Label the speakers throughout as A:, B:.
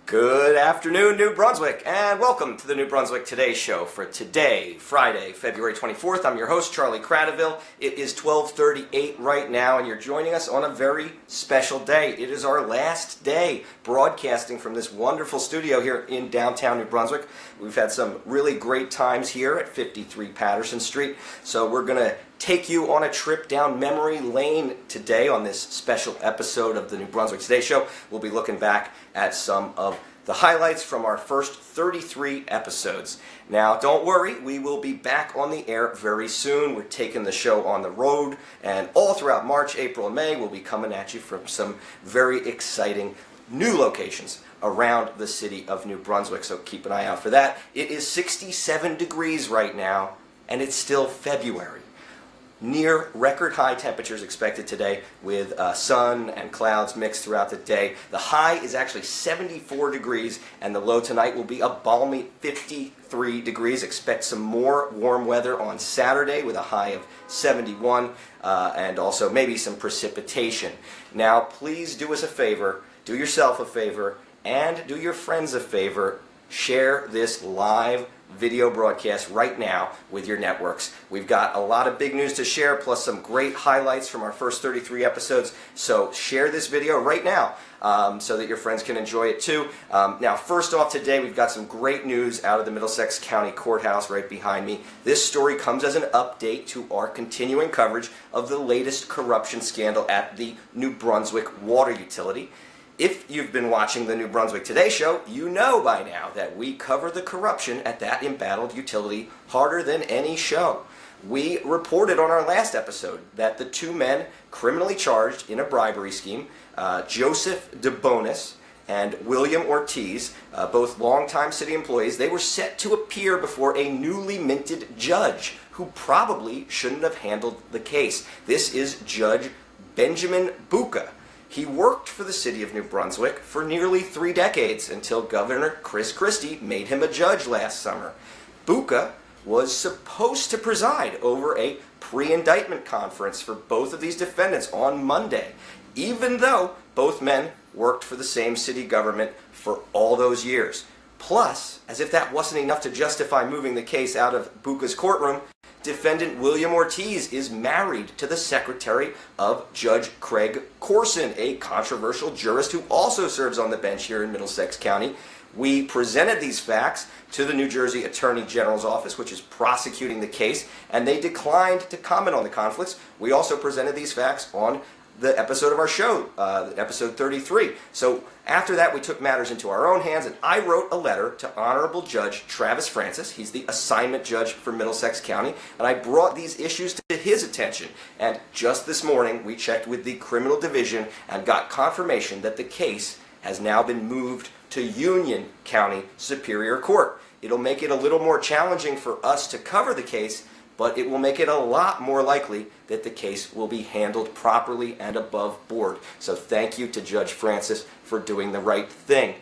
A: Good afternoon, New Brunswick, and welcome to the New Brunswick Today Show for today, Friday, February 24th. I'm your host, Charlie Cradaville. It is 12:38 right now, and you're joining us on a very special day. It is our last day broadcasting from this wonderful studio here in downtown New Brunswick. We've had some really great times here at 53 Patterson Street, so we're going to take you on a trip down memory lane today on this special episode of the New Brunswick Today Show. We'll be looking back at some of the highlights from our first 33 episodes. Now, don't worry, we will be back on the air very soon. We're taking the show on the road, and all throughout March, April, and May, we'll be coming at you from some very exciting new locations around the city of New Brunswick, so keep an eye out for that. It is 67 degrees right now, and it's still February. Near record high temperatures expected today with sun and clouds mixed throughout the day. The high is actually 74 degrees and the low tonight will be a balmy 53 degrees. Expect some more warm weather on Saturday with a high of 71 and also maybe some precipitation. Now please do us a favor, do yourself a favor, and do your friends a favor. Share this live video broadcast right now with your networks. We've got a lot of big news to share, plus some great highlights from our first 33 episodes. So share this video right now so that your friends can enjoy it too. Now, first off today, we've got some great news out of the Middlesex County Courthouse right behind me. This story comes as an update to our continuing coverage of the latest corruption scandal at the New Brunswick water utility. If you've been watching the New Brunswick Today Show, you know by now that we cover the corruption at that embattled utility harder than any show. We reported on our last episode that the two men criminally charged in a bribery scheme, Joseph DeBonis and William Ortiz, both longtime city employees, they were set to appear before a newly minted judge who probably shouldn't have handled the case. This is Judge Benjamin Bucca. He worked for the city of New Brunswick for nearly 3 decades until Governor Chris Christie made him a judge last summer. Bucca was supposed to preside over a pre-indictment conference for both of these defendants on Monday, even though both men worked for the same city government for all those years. Plus, as if that wasn't enough to justify moving the case out of Bucca's courtroom, defendant William Ortiz is married to the secretary of Judge Craig Corson, a controversial jurist who also serves on the bench here in Middlesex County. We presented these facts to the New Jersey Attorney General's office, which is prosecuting the case, and they declined to comment on the conflicts. We also presented these facts on the episode of our show, episode 33. So after that, we took matters into our own hands, and I wrote a letter to Honorable Judge Travis Francis. He's the assignment judge for Middlesex County, and I brought these issues to his attention. And just this morning, we checked with the criminal division and got confirmation that the case has now been moved to Union County Superior Court. It'll make it a little more challenging for us to cover the case, but it will make it a lot more likely that the case will be handled properly and above board. So thank you to Judge Francis for doing the right thing.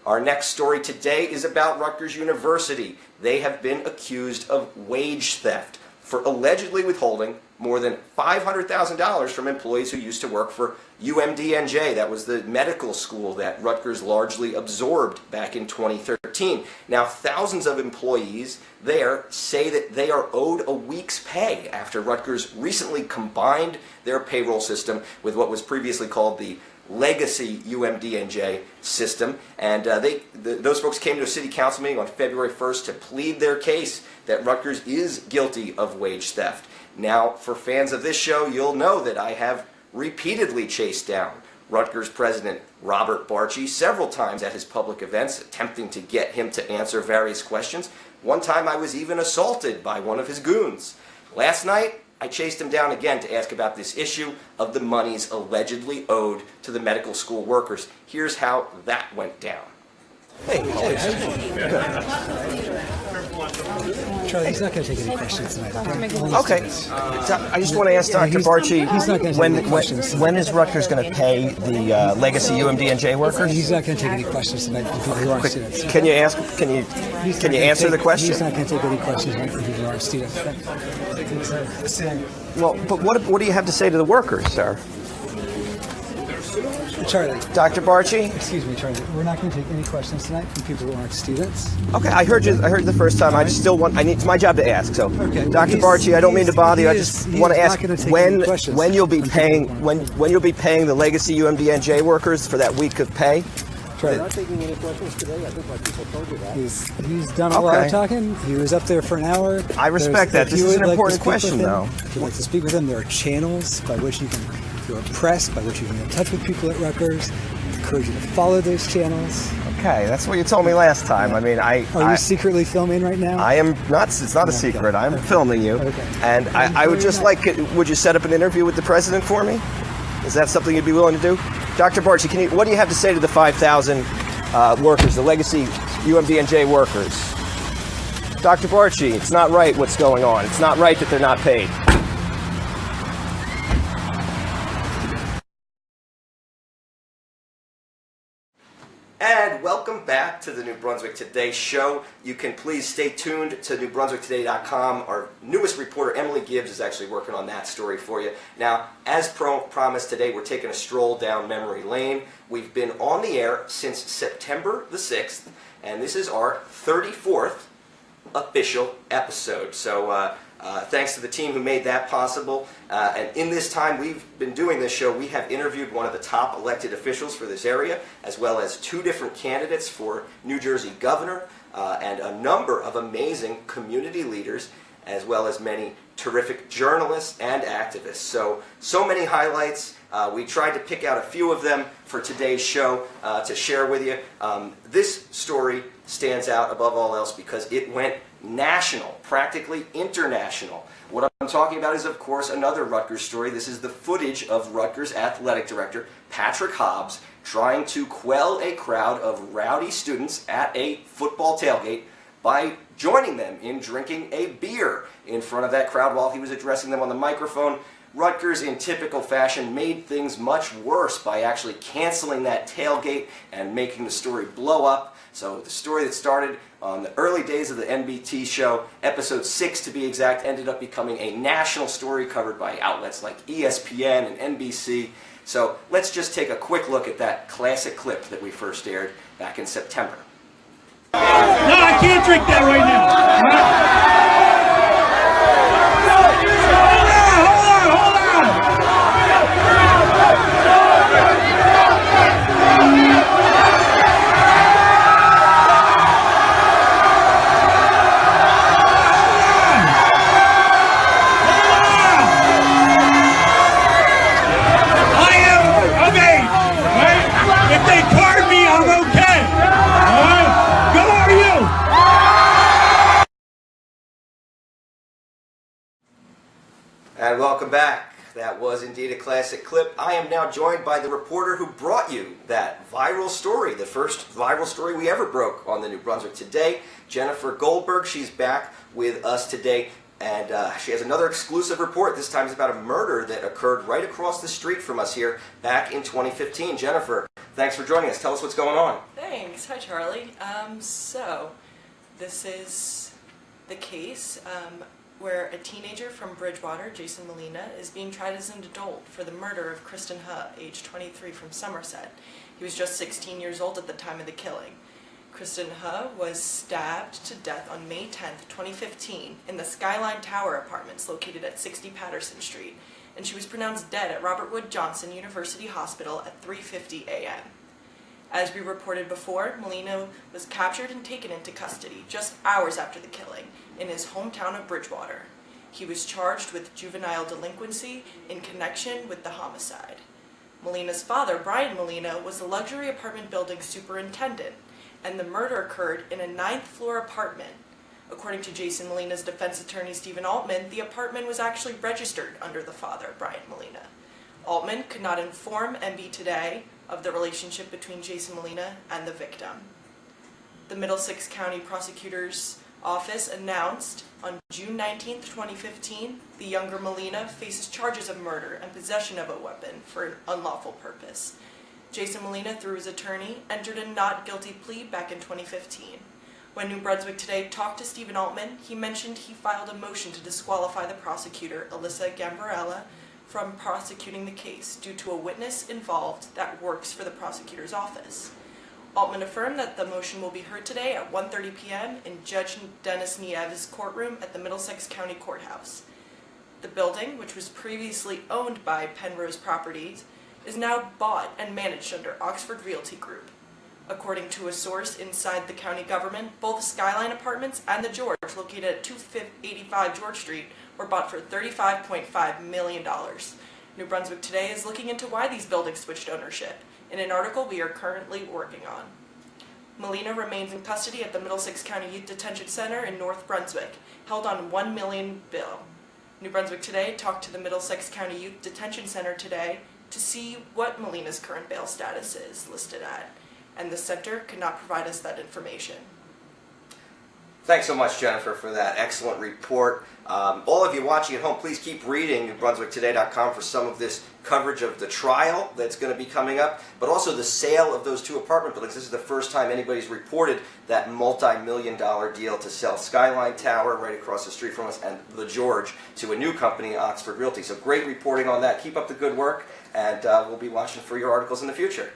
A: Our next story today is about Rutgers University. They have been accused of wage theft for allegedly withholding more than $500,000 from employees who used to work for UMDNJ. That was the medical school that Rutgers largely absorbed back in 2013. Now, thousands of employees there say that they are owed a week's pay after Rutgers recently combined their payroll system with what was previously called the legacy UMDNJ system, and those folks came to a city council meeting on February 1st to plead their case that Rutgers is guilty of wage theft. Now, for fans of this show, you'll know that I have repeatedly chased down Rutgers president Robert Barchi several times at his public events, attempting to get him to answer various questions. One time I was even assaulted by one of his goons. Last night, I chased him down again to ask about this issue of the monies allegedly owed to the medical school workers. Here's how that went down. Hey,
B: Charlie, he's not going to take any questions tonight.
A: Okay. I just want to ask Dr. Barchi, when is Rutgers going to pay the legacy UMDNJ workers?
B: He's not going to take any questions tonight from people who aren't students.
A: Can you answer the question?
B: He's not going to take any questions from people who aren't students.
A: Well, but what do you have to say to the workers, sir?
B: Charlie.
A: Dr. Barchi?
B: Excuse me, Charlie. We're not going to take any questions tonight from people who aren't students.
A: Okay, I heard you the first time. I just still want, it's my job to ask. So,
B: okay.
A: Dr. Barchi, I don't mean to bother you. I just want to ask when you'll be paying the legacy UMDNJ workers for that week of pay.
C: We're not taking any questions today. I think my people told you that.
B: He's done a lot of talking. He was up there for an hour.
A: I respect that. This is an important question, though.
B: If you'd like to speak with him, there are channels by which you can, if you're pressed, by which you can get in touch with people at Rutgers. I encourage you to follow those channels.
A: Okay, that's what you told me last time. I mean,
B: Are you secretly filming right now?
A: I am not. It's not a secret. I'm filming you.
B: Okay.
A: And I would just like, would you set up an interview with the president for me? Is that something you'd be willing to do? Dr. Barchi, what do you have to say to the 5,000 workers, the legacy UMDNJ workers? Dr. Barchi, it's not right what's going on. It's not right that they're not paid. And welcome back to the New Brunswick Today show. You can please stay tuned to NewBrunswickToday.com. Our newest reporter, Emily Gibbs, is actually working on that story for you. Now, as promised today, we're taking a stroll down memory lane. We've been on the air since September the 6th, and this is our 34th official episode. So thanks to the team who made that possible. And in this time we've been doing this show, we have interviewed one of the top elected officials for this area, as well as 2 different candidates for New Jersey governor, and a number of amazing community leaders, as well as many terrific journalists and activists. So many highlights. We tried to pick out a few of them for today's show to share with you. This story stands out above all else because it went national, practically international. What I'm talking about is, of course, another Rutgers story. This is the footage of Rutgers athletic director Patrick Hobbs trying to quell a crowd of rowdy students at a football tailgate by joining them in drinking a beer in front of that crowd while he was addressing them on the microphone. Rutgers, in typical fashion, made things much worse by actually canceling that tailgate and making the story blow up. So the story that started on the early days of the NBT show, episode 6 to be exact, ended up becoming a national story covered by outlets like ESPN and NBC. So let's just take a quick look at that classic clip that we first aired back in September.
D: No, I can't drink that right now.
A: And welcome back. That was indeed a classic clip. I am now joined by the reporter who brought you that viral story, the first viral story we ever broke on the New Brunswick Today, Jennifer Goldberg. She's back with us today, and she has another exclusive report. This time it's about a murder that occurred right across the street from us here back in 2015. Jennifer, thanks for joining us. Tell us what's going on.
E: Thanks. Hi, Charlie. So this is the case where a teenager from Bridgewater, Jason Molina, is being tried as an adult for the murder of Kristen Huh, age 23, from Somerset. He was just 16 years old at the time of the killing. Kristen Huh was stabbed to death on May 10th, 2015 in the Skyline Tower apartments located at 60 Patterson Street, and she was pronounced dead at Robert Wood Johnson University Hospital at 3:50 a.m. As we reported before, Molina was captured and taken into custody just hours after the killing in his hometown of Bridgewater. He was charged with juvenile delinquency in connection with the homicide. Molina's father, Brian Molina, was the luxury apartment building superintendent, and the murder occurred in a 9th-floor apartment. According to Jason Molina's defense attorney, Stephen Altman, the apartment was actually registered under the father, Brian Molina. Altman could not inform NB Today of the relationship between Jason Molina and the victim. The Middlesex County Prosecutor's Office announced on June 19, 2015, the younger Molina faces charges of murder and possession of a weapon for an unlawful purpose. Jason Molina, through his attorney, entered a not guilty plea back in 2015. When New Brunswick Today talked to Stephen Altman, he mentioned he filed a motion to disqualify the prosecutor, Alyssa Gambarella, from prosecuting the case due to a witness involved that works for the prosecutor's office. Altman affirmed that the motion will be heard today at 1:30 p.m. in Judge Dennis Niev's courtroom at the Middlesex County Courthouse. The building, which was previously owned by Penrose Properties, is now bought and managed under Oxford Realty Group. According to a source inside the county government, both Skyline Apartments and the George, located at 285 George Street, were bought for $35.5 million. New Brunswick Today is looking into why these buildings switched ownership, in an article we are currently working on. Molina remains in custody at the Middlesex County Youth Detention Center in North Brunswick, held on $1 million bail. New Brunswick Today talked to the Middlesex County Youth Detention Center today to see what Molina's current bail status is listed at, and the center could not provide us that information.
A: Thanks so much, Jennifer, for that excellent report. All of you watching at home, please keep reading BrunswickToday.com for some of this coverage of the trial that's going to be coming up, but also the sale of those 2 apartment buildings. This is the first time anybody's reported that multi-million-dollar deal to sell Skyline Tower right across the street from us and the George to a new company, Oxford Realty. So great reporting on that. Keep up the good work, and we'll be watching for your articles in the future.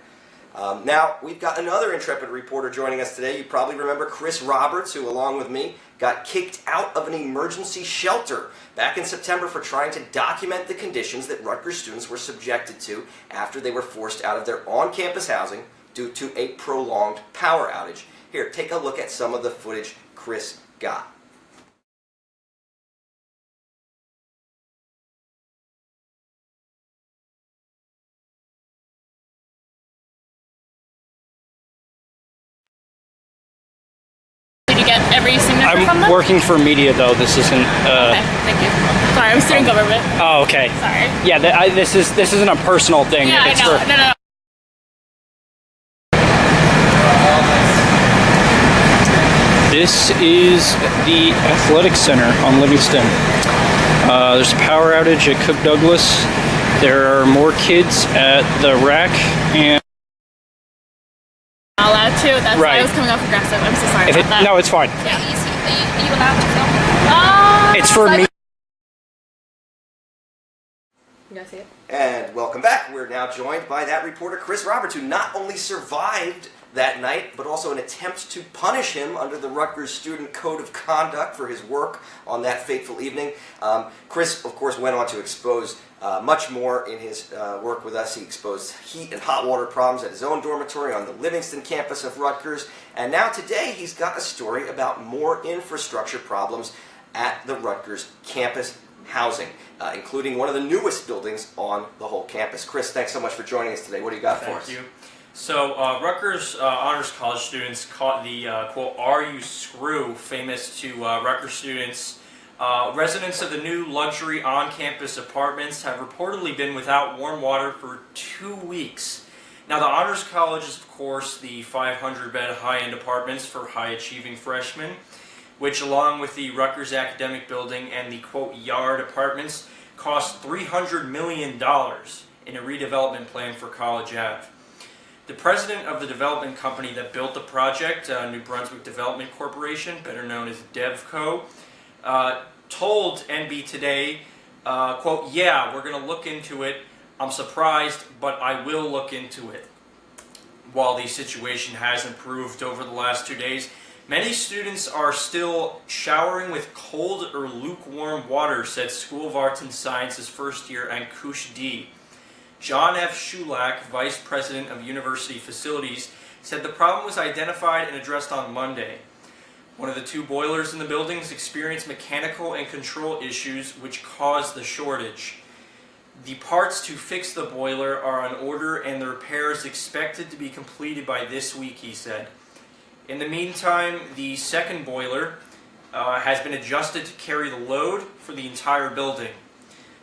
A: Now, we've got another intrepid reporter joining us today. You probably remember Chris Roberts, who, along with me, got kicked out of an emergency shelter back in September for trying to document the conditions that Rutgers students were subjected to after they were forced out of their on-campus housing due to a prolonged power outage. Here, take a look at some of the footage Chris got.
F: Every signature from them?
G: I'm working for media, though. This isn't.
F: Okay, thank you. Sorry, I'm student government.
G: Oh, okay.
F: Sorry.
G: Yeah, this isn't a personal thing.
F: Yeah,
G: it's
F: I know.
G: For,
F: no.
G: This is the Athletic Center on Livingston. There's a power outage at Cook Douglas. There are more kids at the RAC and.
F: Not allowed to. That's
G: right.
F: why I was coming off aggressive. I'm so sorry about that.
G: No, it's fine.
F: Yeah. Are you allowed to film?
G: It's for me.
F: You guys see it?
A: And welcome back. We're now joined by that reporter, Chris Roberts, who not only survived that night, but also an attempt to punish him under the Rutgers Student Code of Conduct for his work on that fateful evening. Chris, of course, went on to expose much more in his work with us. He exposed heat and hot water problems at his own dormitory on the Livingston campus of Rutgers. And now today he's got a story about more infrastructure problems at the Rutgers campus housing, including one of the newest buildings on the whole campus. Chris, thanks so much for joining us today. What do you got for us?
H: Thank you. So, Rutgers Honors College students caught the, quote, "Are you screw?" famous to Rutgers students. Residents of the new luxury on-campus apartments have reportedly been without warm water for 2 weeks. Now, the Honors College is, of course, the 500-bed high-end apartments for high-achieving freshmen, which, along with the Rutgers Academic Building and the, quote, Yard apartments, cost $300 million in a redevelopment plan for College Ave. The president of the development company that built the project, New Brunswick Development Corporation, better known as DevCo, told NB Today, quote, "Yeah, we're going to look into it. I'm surprised, but I will look into it." While the situation has improved over the last 2 days, many students are still showering with cold or lukewarm water, said School of Arts and Sciences first year Ankush D. John F. Shulak, Vice President of University Facilities, said the problem was identified and addressed on Monday. One of the 2 boilers in the buildings experienced mechanical and control issues which caused the shortage. The parts to fix the boiler are on order and the repair is expected to be completed by this week, he said. In the meantime, the second boiler has been adjusted to carry the load for the entire building.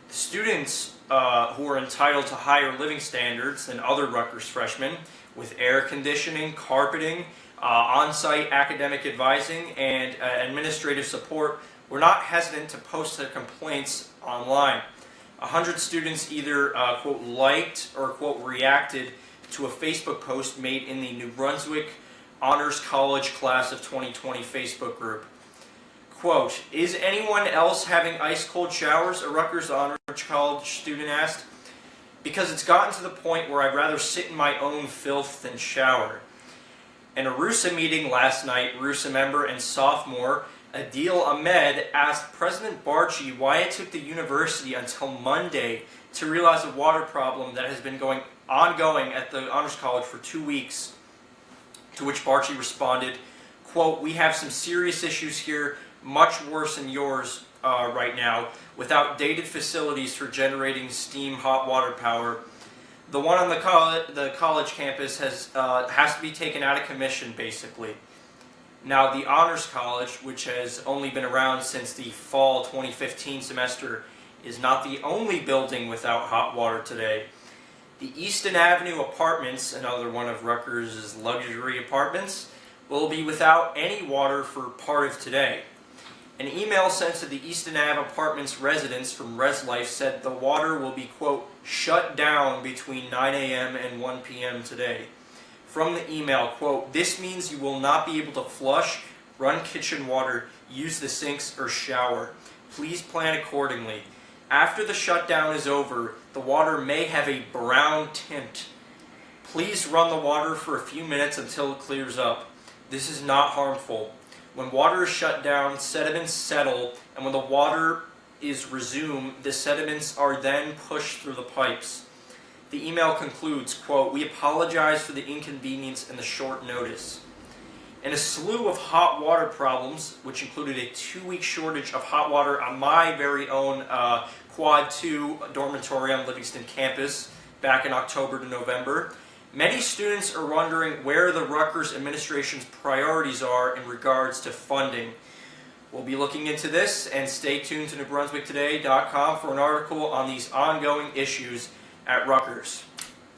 H: The students who are entitled to higher living standards than other Rutgers freshmen, with air conditioning, carpeting, on-site academic advising, and administrative support, were not hesitant to post their complaints online. 100 students either, quote, liked or, quote, reacted to a Facebook post made in the New Brunswick Honors College Class of 2020 Facebook group. Quote, is anyone else having ice-cold showers? A Rutgers Honors College student asked. Because it's gotten to the point where I'd rather sit in my own filth than shower. In a RUSA meeting last night, RUSA member and sophomore Adil Ahmed asked President Barchi why it took the university until Monday to realize a water problem that has been ongoing at the Honors College for 2 weeks. To which Barchi responded, quote, we have some serious issues here, much worse than yours right now, with outdated facilities for generating steam hot water power. The one on the college campus has to be taken out of commission, basically. Now, the Honors College, which has only been around since the fall 2015 semester, is not the only building without hot water today. The Easton Avenue Apartments, another one of Rutgers' luxury apartments, will be without any water for part of today. An email sent to the Easton Ave Apartments residents from ResLife said the water will be, quote, shut down between 9 a.m. and 1 p.m. today. From the email, quote, this means you will not be able to flush, run kitchen water, use the sinks, or shower. Please plan accordingly. After the shutdown is over, the water may have a brown tint. Please run the water for a few minutes until it clears up. This is not harmful. When water is shut down, sediments settle, and when the water is resumed, the sediments are then pushed through the pipes. The email concludes, quote, we apologize for the inconvenience and the short notice. And a slew of hot water problems, which included a 2-week shortage of hot water on my very own Quad 2 dormitory on Livingston campus back in October to November. Many students are wondering where the Rutgers administration's priorities are in regards to funding. We'll be looking into this, and stay tuned to NewBrunswickToday.com for an article on these ongoing issues at Rutgers.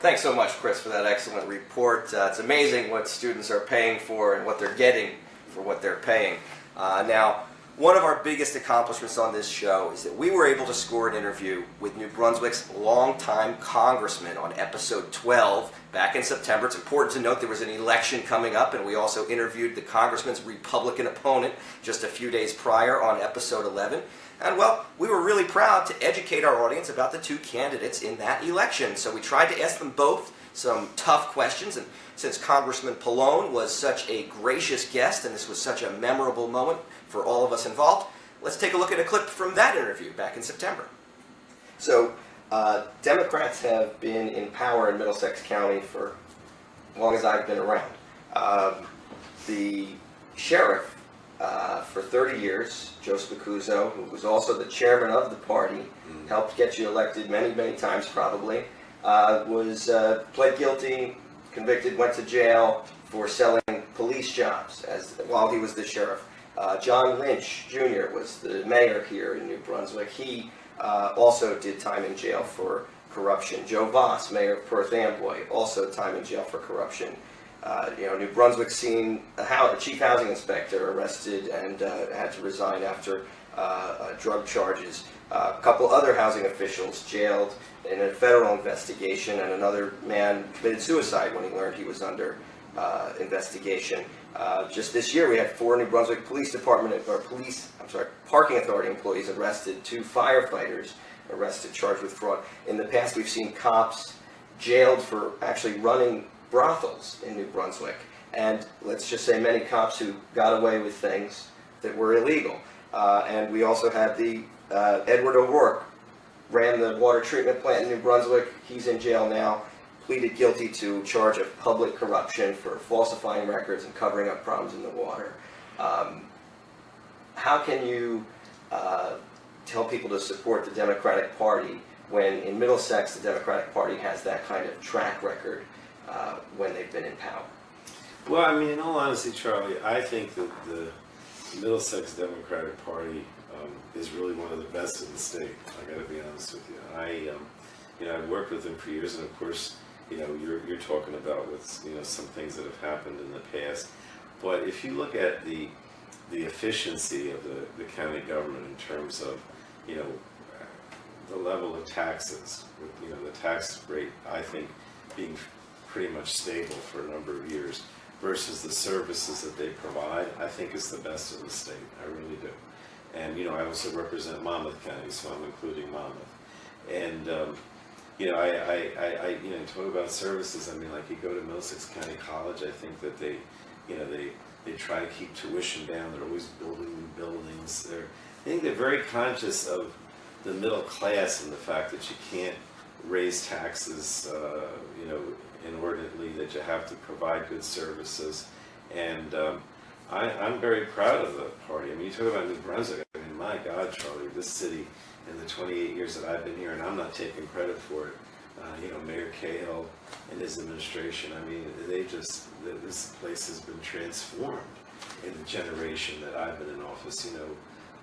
A: Thanks so much, Chris, for that excellent report. It's amazing what students are paying for and what they're getting for what they're paying. Now, one of our biggest accomplishments on this show is that we were able to score an interview with New Brunswick's longtime congressman on episode 12 back in September. It's important to note there was an election coming up, and we also interviewed the congressman's Republican opponent just a few days prior on episode 11. And, well, we were really proud to educate our audience about the two candidates in that election. So we tried to ask them both some tough questions, and since Congressman Pallone was such a gracious guest and this was such a memorable moment for all of us involved, let's take a look at a clip from that interview back in September. So, Democrats have been in power in Middlesex County for as long as I've been around. The sheriff for 30 years, Joe Spicuzzo, who was also the chairman of the party, helped get you elected many, many times probably, was pled guilty, convicted, went to jail for selling police jobs while he was the sheriff. John Lynch Jr. was the mayor here in New Brunswick. He also did time in jail for corruption. Joe Voss, mayor of Perth Amboy, also time in jail for corruption. New Brunswick's seen a chief housing inspector arrested and had to resign after drug charges. A couple other housing officials jailed in a federal investigation, and another man committed suicide when he learned he was under investigation. Just this year, we had 4 New Brunswick Parking Authority employees arrested, 2 firefighters arrested, charged with fraud. In the past, we've seen cops jailed for actually running brothels in New Brunswick, and let's just say many cops who got away with things that were illegal. And we also had the Edward O'Rourke, ran the water treatment plant in New Brunswick. He's in jail now, pleaded guilty to charge of public corruption for falsifying records and covering up problems in the water. How can you tell people to support the Democratic Party when in Middlesex the Democratic Party has that kind of track record when they've been in power?
I: Well, I mean, in all honesty, Charlie, I think that the Middlesex Democratic Party is really one of the best in the state. I got to be honest with you. I've worked with them for years, and of course, you're talking about with some things that have happened in the past. But if you look at the efficiency of the county government in terms of the level of taxes, the tax rate, I think, being pretty much stable for a number of years, versus the services that they provide, I think is the best in the state. I really do. And, you know, I also represent Monmouth County, so I'm including Monmouth. And, you know, I you know, talk about services. I mean, like you go to Middlesex County College, I think that they, you know, they try to keep tuition down. They're always building new buildings. I think they're very conscious of the middle class and the fact that you can't raise taxes, you know, inordinately, that you have to provide good services. And I'm very proud of the party. I mean, you talk about New Brunswick. I mean, my God, Charlie, this city, in the 28 years that I've been here, and I'm not taking credit for it, you know, Mayor Cahill and his administration, I mean, this place has been transformed in the generation that I've been in office. You know,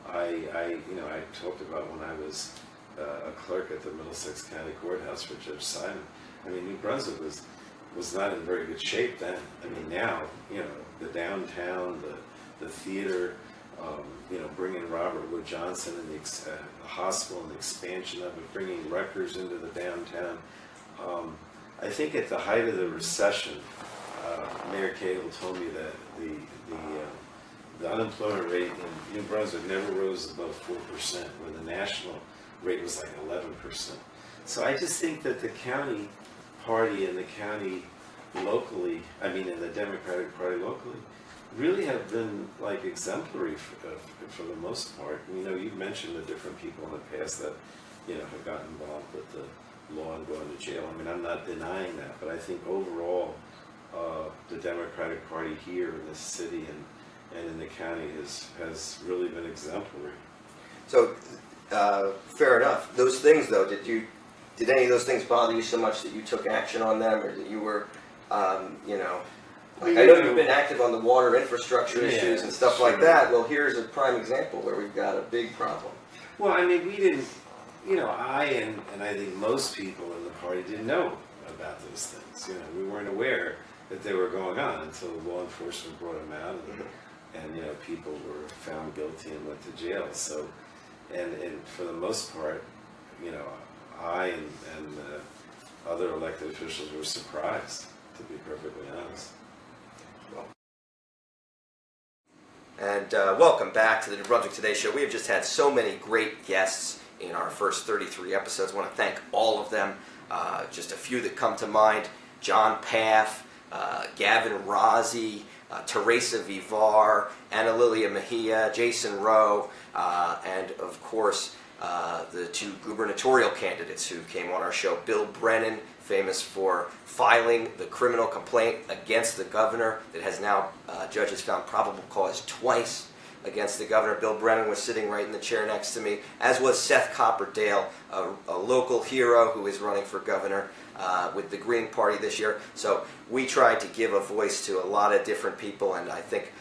I: I talked about when I was a clerk at the Middlesex County Courthouse for Judge Simon. I mean, New Brunswick was not in very good shape then. I mean, now, you know, the downtown, the theater, you know, bringing Robert Wood Johnson and the hospital and the expansion of it, bringing Rutgers into the downtown. I think at the height of the recession, Mayor Cahill told me that the unemployment rate in New Brunswick never rose above 4%, where the national rate was like 11%. So I just think that the county party and the county locally, I mean, in the Democratic Party locally, really have been like exemplary for the most part. You know, you've mentioned the different people in the past that, you know, have gotten involved with the law and going to jail. I mean, I'm not denying that, but I think overall, the Democratic Party here in this city and in the county has really been exemplary.
A: So, fair enough. Those things, though, did any of those things bother you so much that you took action on them, or that you were, you know, like, I know you've been active on the water infrastructure issues and stuff like that. Well, here's a prime example where we've got a big problem.
I: Well, I mean, we didn't, you know, and I think most people in the party didn't know about those things. You know, we weren't aware that they were going on until law enforcement brought them out, and you know, people were found guilty and went to jail. So, and for the most part, you know, I and other elected officials were surprised, to be perfectly honest.
A: And welcome back to the New Brunswick Today Show. We have just had so many great guests in our first 33 episodes. I want to thank all of them. Just a few that come to mind: John Paff, Gavin Rozzi, Teresa Vivar, Ana Lilia Mejia, Jason Rowe, and of course the two gubernatorial candidates who came on our show. Bill Brennan, famous for filing the criminal complaint against the governor that has now judges found probable cause twice against the governor. Bill Brennan was sitting right in the chair next to me, as was Seth Copperdale, a local hero who is running for governor with the Green Party this year. So we tried to give a voice to a lot of different people, and I think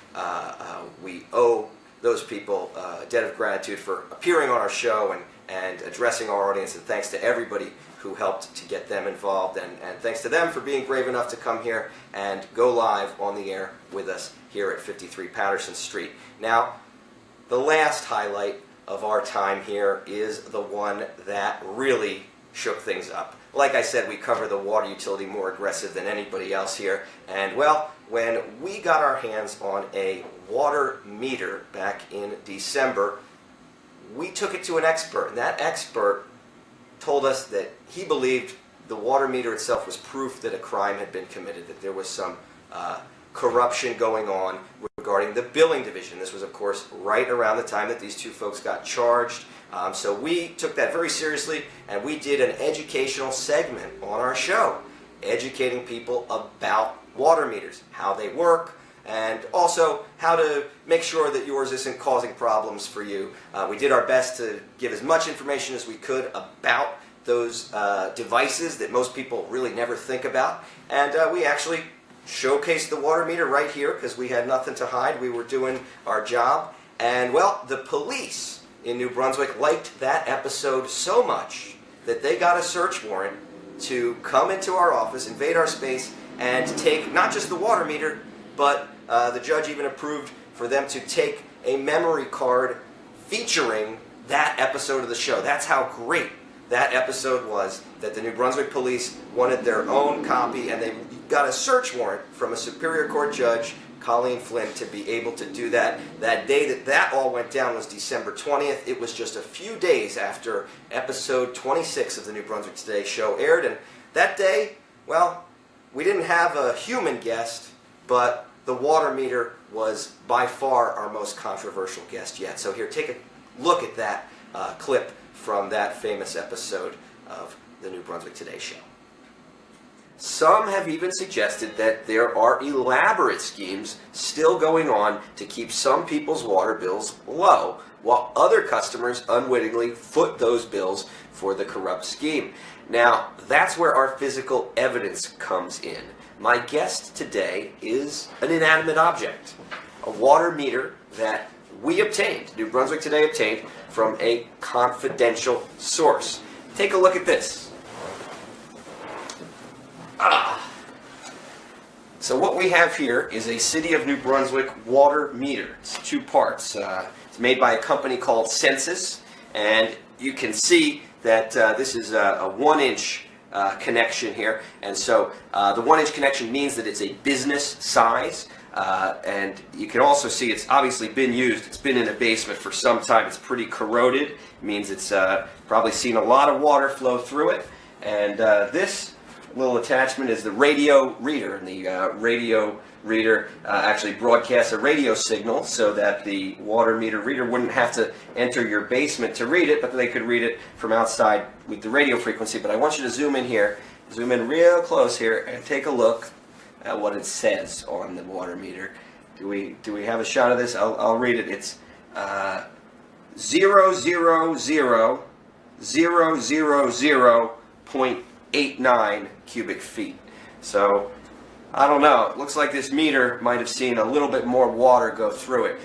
A: we owe those people a debt of gratitude for appearing on our show and addressing our audience, and thanks to everybody who helped to get them involved, and thanks to them for being brave enough to come here and go live on the air with us here at 53 Patterson Street. Now, the last highlight of our time here is the one that really shook things up. Like I said, we cover the water utility more aggressive than anybody else here, and well, when we got our hands on a water meter back in December, we took it to an expert, and that expert told us that he believed the water meter itself was proof that a crime had been committed, that there was some corruption going on regarding the billing division. This was, of course, right around the time that these two folks got charged. So we took that very seriously, and we did an educational segment on our show, educating people about water meters, how they work, and also how to make sure that yours isn't causing problems for you. We did our best to give as much information as we could about those devices that most people really never think about, and we actually showcased the water meter right here because we had nothing to hide. We were doing our job, and well, the police in New Brunswick liked that episode so much that they got a search warrant to come into our office, invade our space, and take not just the water meter, but the judge even approved for them to take a memory card featuring that episode of the show. That's how great that episode was, that the New Brunswick police wanted their own copy, and they got a search warrant from a Superior Court judge, Colleen Flynn, to be able to do that. That day that all went down was December 20th. It was just a few days after episode 26 of the New Brunswick Today show aired, and that day, well, we didn't have a human guest, but the water meter was by far our most controversial guest yet. So here, take a look at that clip from that famous episode of the New Brunswick Today show. Some have even suggested that there are elaborate schemes still going on to keep some people's water bills low, while other customers unwittingly foot those bills for the corrupt scheme. Now, that's where our physical evidence comes in. My guest today is an inanimate object, a water meter that we obtained, New Brunswick Today obtained, from a confidential source. Take a look at this. So what we have here is a City of New Brunswick water meter. It's two parts. It's made by a company called Census, and you can see that this is a 1-inch connection here, and so the 1-inch connection means that it's a business size, and you can also see it's obviously been used. It's been in a basement for some time. It's pretty corroded. It means it's probably seen a lot of water flow through it, and this little attachment is the radio reader, and the radio reader actually broadcasts a radio signal so that the water meter reader wouldn't have to enter your basement to read it, but they could read it from outside with the radio frequency. But I want you to zoom in here, zoom in real close here, and take a look at what it says on the water meter. Do we have a shot of this? I'll read it. It's 0.89 cubic feet. So I don't know. It looks like this meter might have seen a little bit more water go through it.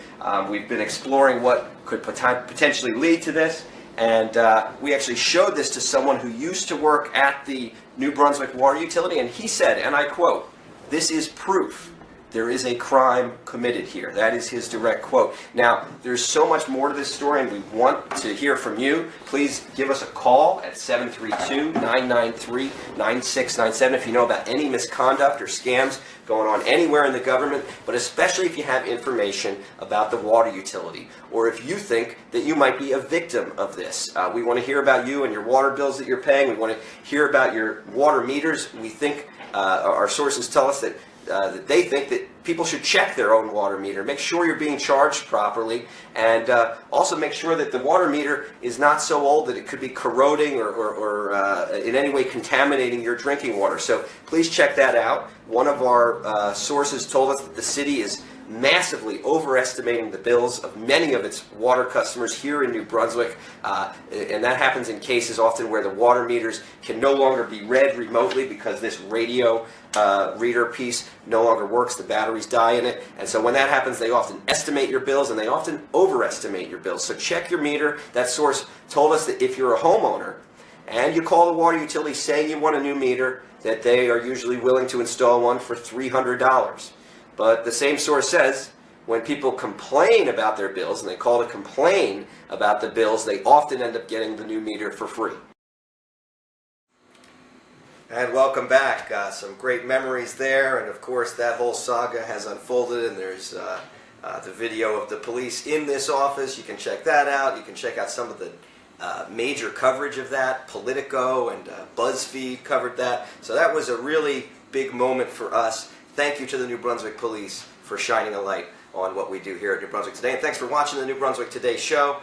A: We've been exploring what could potentially lead to this, and we actually showed this to someone who used to work at the New Brunswick Water Utility, and he said, and I quote, "This is proof there is a crime committed here." That is his direct quote. Now, there's so much more to this story, and we want to hear from you. Please give us a call at 732-993-9697 if you know about any misconduct or scams going on anywhere in the government, but especially if you have information about the water utility, or if you think that you might be a victim of this. We want to hear about you and your water bills that you're paying. We want to hear about your water meters. We think, our sources tell us that they think that people should check their own water meter. Make sure you're being charged properly, and also make sure that the water meter is not so old that it could be corroding or in any way contaminating your drinking water. So please check that out. One of our sources told us that the city is massively overestimating the bills of many of its water customers here in New Brunswick, and that happens in cases often where the water meters can no longer be read remotely because this radio reader piece no longer works, the batteries die in it, and so when that happens they often estimate your bills and they often overestimate your bills. So check your meter. That source told us that if you're a homeowner and you call the water utility saying you want a new meter, that they are usually willing to install one for $300. But the same source says when people complain about their bills, and they call to complain about the bills, they often end up getting the new meter for free. And welcome back. Some great memories there, and of course that whole saga has unfolded, and there's the video of the police in this office. You can check that out. You can check out some of the major coverage of that. Politico and BuzzFeed covered that. So that was a really big moment for us. Thank you to the New Brunswick Police for shining a light on what we do here at New Brunswick Today. And thanks for watching the New Brunswick Today show.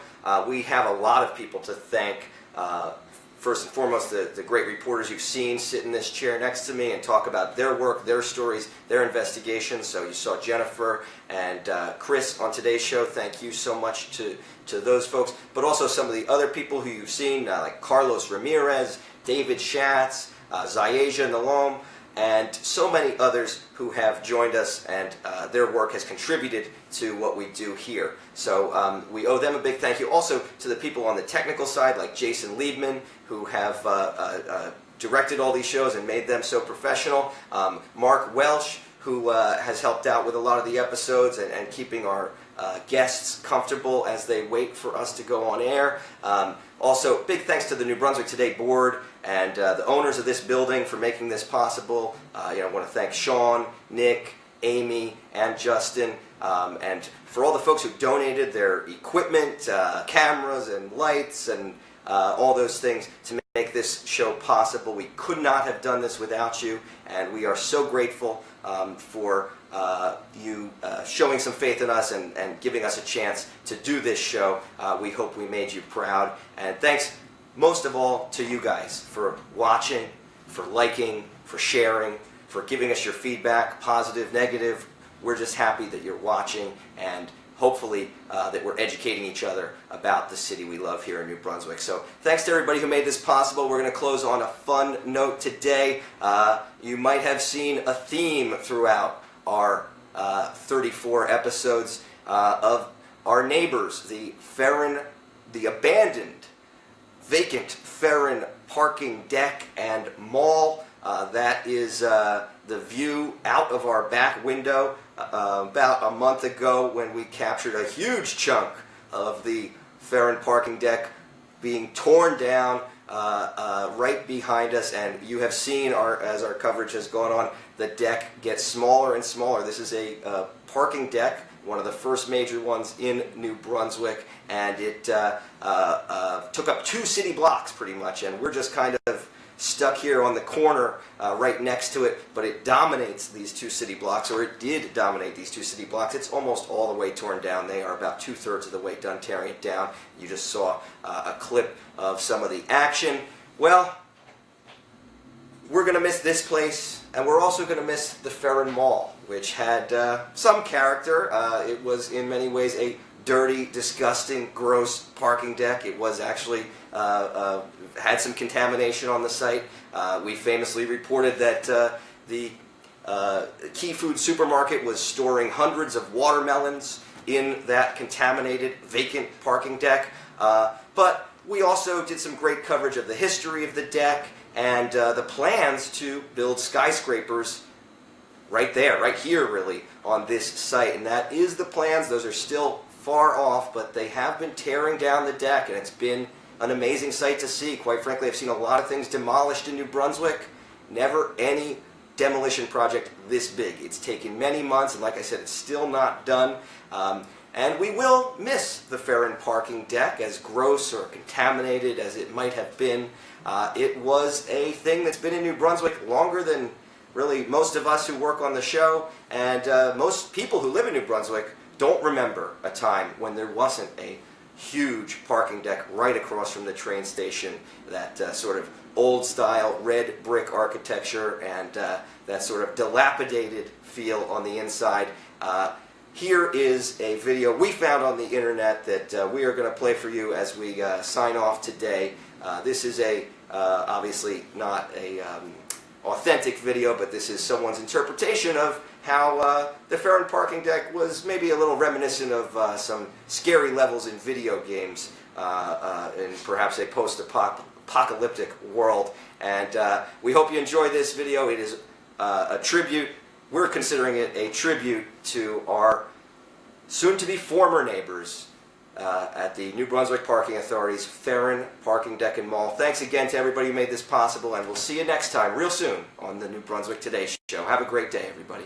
A: We have a lot of people to thank. First and foremost, the great reporters you've seen sit in this chair next to me and talk about their work, their stories, their investigations. So you saw Jennifer and Chris on today's show. Thank you so much to those folks. But also some of the other people who you've seen, like Carlos Ramirez, David Schatz, Zayaja Nalom, and so many others who have joined us, and their work has contributed to what we do here. So we owe them a big thank you. Also to the people on the technical side, like Jason Liebman, who have directed all these shows and made them so professional. Mark Welsh, who has helped out with a lot of the episodes and keeping our guests comfortable as they wait for us to go on air. Also, big thanks to the New Brunswick Today board and the owners of this building for making this possible. I want to thank Sean, Nick, Amy, and Justin, and for all the folks who donated their equipment, cameras and lights and all those things to make this show possible. We could not have done this without you, and we are so grateful for you showing some faith in us and giving us a chance to do this show. We hope we made you proud, and thanks most of all to you guys for watching, for liking, for sharing, for giving us your feedback, positive, negative. We're just happy that you're watching, and hopefully that we're educating each other about the city we love here in New Brunswick. So thanks to everybody who made this possible. We're going to close on a fun note today. You might have seen a theme throughout our 34 episodes of our neighbors, the abandoned, vacant Farron parking deck and mall. That is the view out of our back window about a month ago when we captured a huge chunk of the Farron parking deck being torn down right behind us, and you have seen as our coverage has gone on, the deck gets smaller and smaller. This is a parking deck, one of the first major ones in New Brunswick, and it took up 2 city blocks pretty much, and we're just kind of stuck here on the corner right next to it, but it dominates these 2 city blocks, or it did dominate these 2 city blocks. It's almost all the way torn down. They are about 2/3 of the way done tearing it down. You just saw a clip of some of the action. Well, we're going to miss this place, and we're also going to miss the Farron Mall, which had some character. It was in many ways a dirty, disgusting, gross parking deck. It was actually had some contamination on the site. We famously reported that the Key Food supermarket was storing hundreds of watermelons in that contaminated, vacant parking deck. But we also did some great coverage of the history of the deck and the plans to build skyscrapers right there, right here really, on this site. And that is the plans. Those are still far off, but they have been tearing down the deck, and it's been an amazing sight to see. Quite frankly, I've seen a lot of things demolished in New Brunswick. Never any demolition project this big. It's taken many months, and like I said, it's still not done. And we will miss the Farron parking deck, as gross or contaminated as it might have been. It was a thing that's been in New Brunswick longer than really most of us who work on the show, and most people who live in New Brunswick don't remember a time when there wasn't a huge parking deck right across from the train station, that sort of old-style red brick architecture and that sort of dilapidated feel on the inside. Here is a video we found on the internet that we are going to play for you as we sign off today. This is obviously not a authentic video, but this is someone's interpretation of how the Farron parking deck was maybe a little reminiscent of some scary levels in video games in perhaps a post-apocalyptic world. And we hope you enjoy this video. It is a tribute. We're considering it a tribute to our soon-to-be former neighbors at the New Brunswick Parking Authority's Farron Parking Deck and Mall. Thanks again to everybody who made this possible, and we'll see you next time, real soon, on the New Brunswick Today Show. Have a great day, everybody.